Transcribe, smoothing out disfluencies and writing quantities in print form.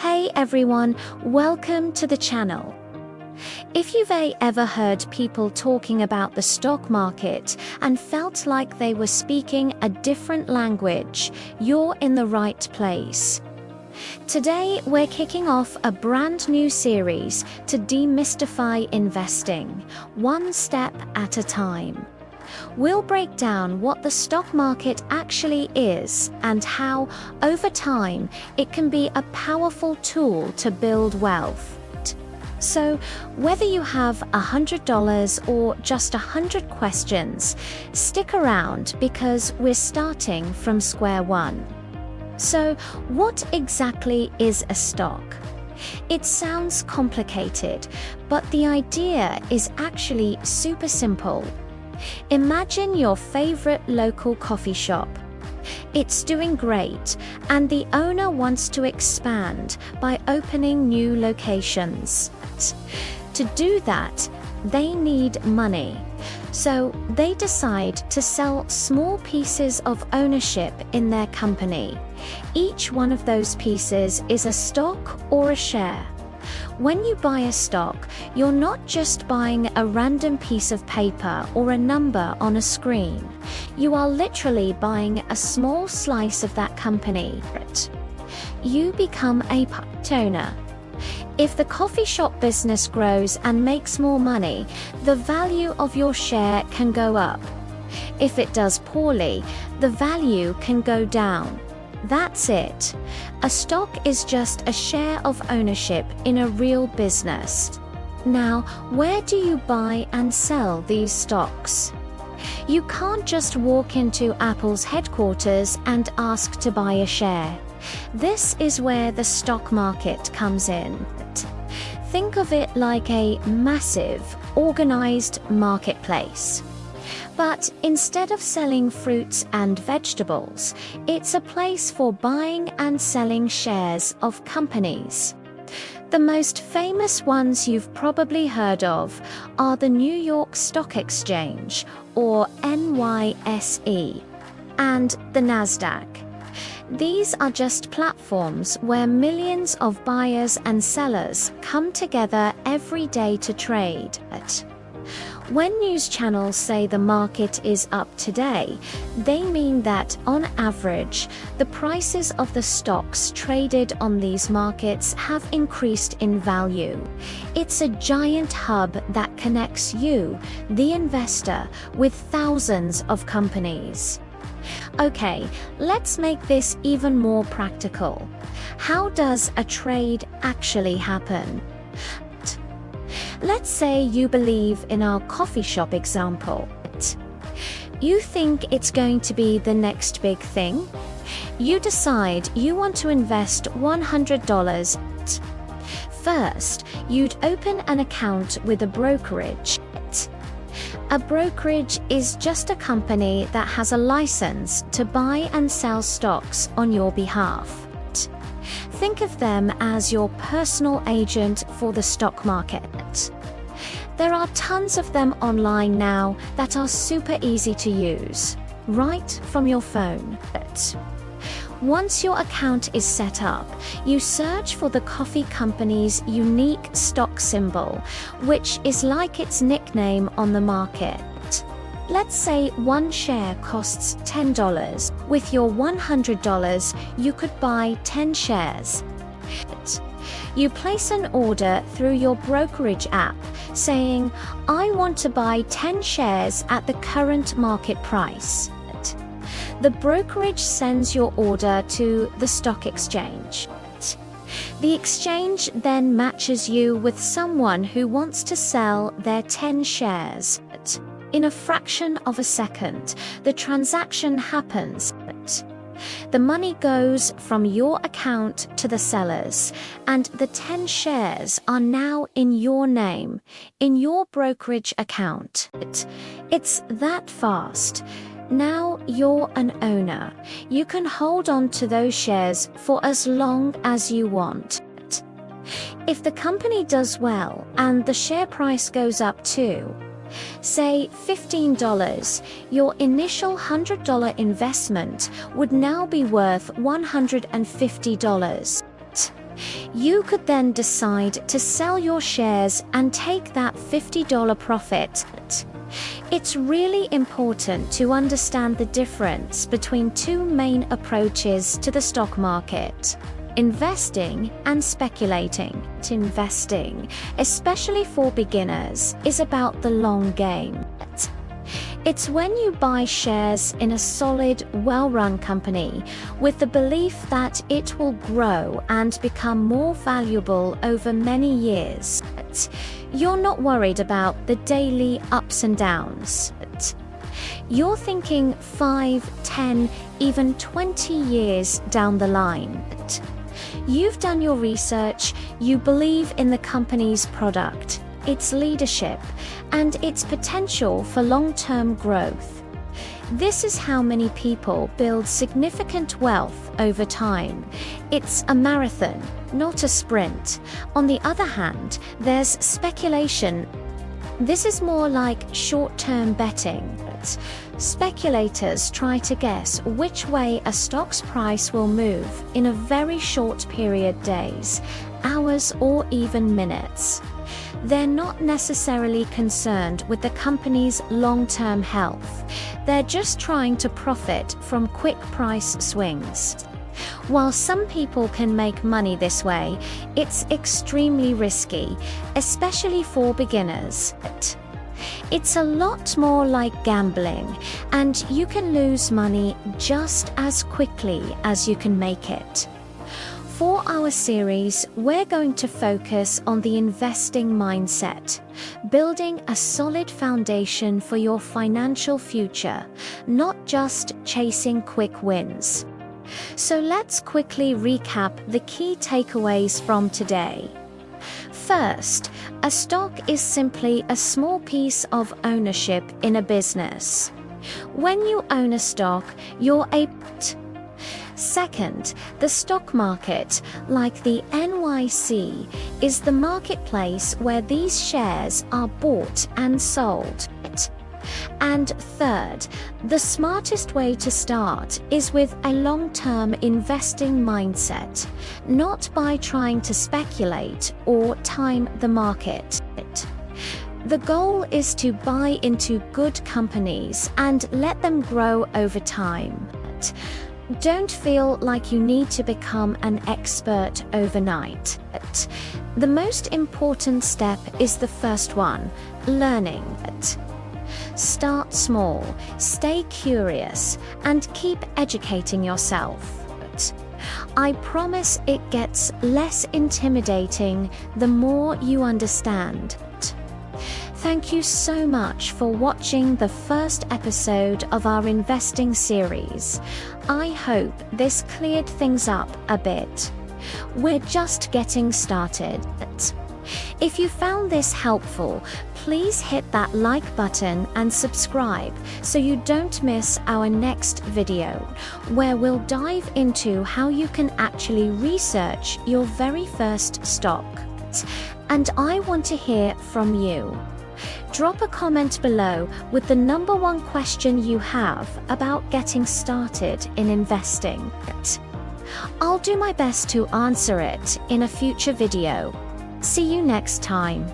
Hey everyone, welcome to the channel. If you've ever heard people talking about the stock market and felt like they were speaking a different language, you're in the right place. Today, we're kicking off a brand new series to demystify investing, one step at a time. We'll break down what the stock market actually is and how, over time, it can be a powerful tool to build wealth. So, whether you have $100 or just 100 questions, stick around because we're starting from square one. So, what exactly is a stock? It sounds complicated, but the idea is actually super simple. Imagine your favorite local coffee shop. It's doing great, and the owner wants to expand by opening new locations. To do that, they need money. So they decide to sell small pieces of ownership in their company. Each one of those pieces is a stock or a share. When you buy a stock, you're not just buying a random piece of paper or a number on a screen. You are literally buying a small slice of that company. You become a part owner. If the coffee shop business grows and makes more money, the value of your share can go up. If it does poorly, the value can go down. That's it. A stock is just a share of ownership in a real business. Now, where do you buy and sell these stocks? You can't just walk into Apple's headquarters and ask to buy a share. This is where the stock market comes in. Think of it like a massive, organized marketplace. But instead of selling fruits and vegetables, it's a place for buying and selling shares of companies. The most famous ones you've probably heard of are the New York Stock Exchange, or NYSE, and the Nasdaq. These are just platforms where millions of buyers and sellers come together every day to trade. When news channels say the market is up today, they mean that, on average, the prices of the stocks traded on these markets have increased in value. It's a giant hub that connects you, the investor, with thousands of companies. Okay, let's make this even more practical. How does a trade actually happen? Let's say you believe in our coffee shop example. You think it's going to be the next big thing. You decide you want to invest $100. First, you'd open an account with a brokerage. A brokerage is just a company that has a license to buy and sell stocks on your behalf. Think of them as your personal agent for the stock market. There are tons of them online now that are super easy to use, right from your phone. Once your account is set up, you search for the coffee company's unique stock symbol, which is like its nickname on the market. Let's say one share costs $10. With your $100, you could buy 10 shares. You place an order through your brokerage app saying, "I want to buy 10 shares at the current market price." The brokerage sends your order to the stock exchange. The exchange then matches you with someone who wants to sell their 10 shares. In a fraction of a second, the transaction happens. The money goes from your account to the sellers, and the 10 shares are now in your name, in your brokerage account. It's that fast. Now you're an owner. You can hold on to those shares for as long as you want. If the company does well and the share price goes up too, say $15, your initial $100 investment would now be worth $150. You could then decide to sell your shares and take that $50 profit. It's really important to understand the difference between two main approaches to the stock market: investing and speculating. Investing, especially for beginners, is about the long game. It's when you buy shares in a solid, well-run company with the belief that it will grow and become more valuable over many years. You're not worried about the daily ups and downs. You're thinking 5, 10, even 20 years down the line. You've done your research, you believe in the company's product, its leadership, and its potential for long-term growth. This is how many people build significant wealth over time. It's a marathon, not a sprint. On the other hand, there's speculation. This is more like short-term betting. Speculators try to guess which way a stock's price will move in a very short period, days, hours, or even minutes. They're not necessarily concerned with the company's long-term health. They're just trying to profit from quick price swings. While some people can make money this way, it's extremely risky, especially for beginners. It's a lot more like gambling, and you can lose money just as quickly as you can make it. For our series, we're going to focus on the investing mindset, building a solid foundation for your financial future, not just chasing quick wins. So let's quickly recap the key takeaways from today. First, a stock is simply a small piece of ownership in a business. When you own a stock, you're a Second, the stock market, like the NYC, is the marketplace where these shares are bought and sold. And third, the smartest way to start is with a long-term investing mindset, not by trying to speculate or time the market. The goal is to buy into good companies and let them grow over time. Don't feel like you need to become an expert overnight. The most important step is the first one: learning. Start small, stay curious, and keep educating yourself. I promise it gets less intimidating the more you understand. Thank you so much for watching the first episode of our investing series. I hope this cleared things up a bit. We're just getting started. If you found this helpful, please hit that like button and subscribe so you don't miss our next video, where we'll dive into how you can actually research your very first stock. And I want to hear from you. Drop a comment below with the number one question you have about getting started in investing. I'll do my best to answer it in a future video. See you next time.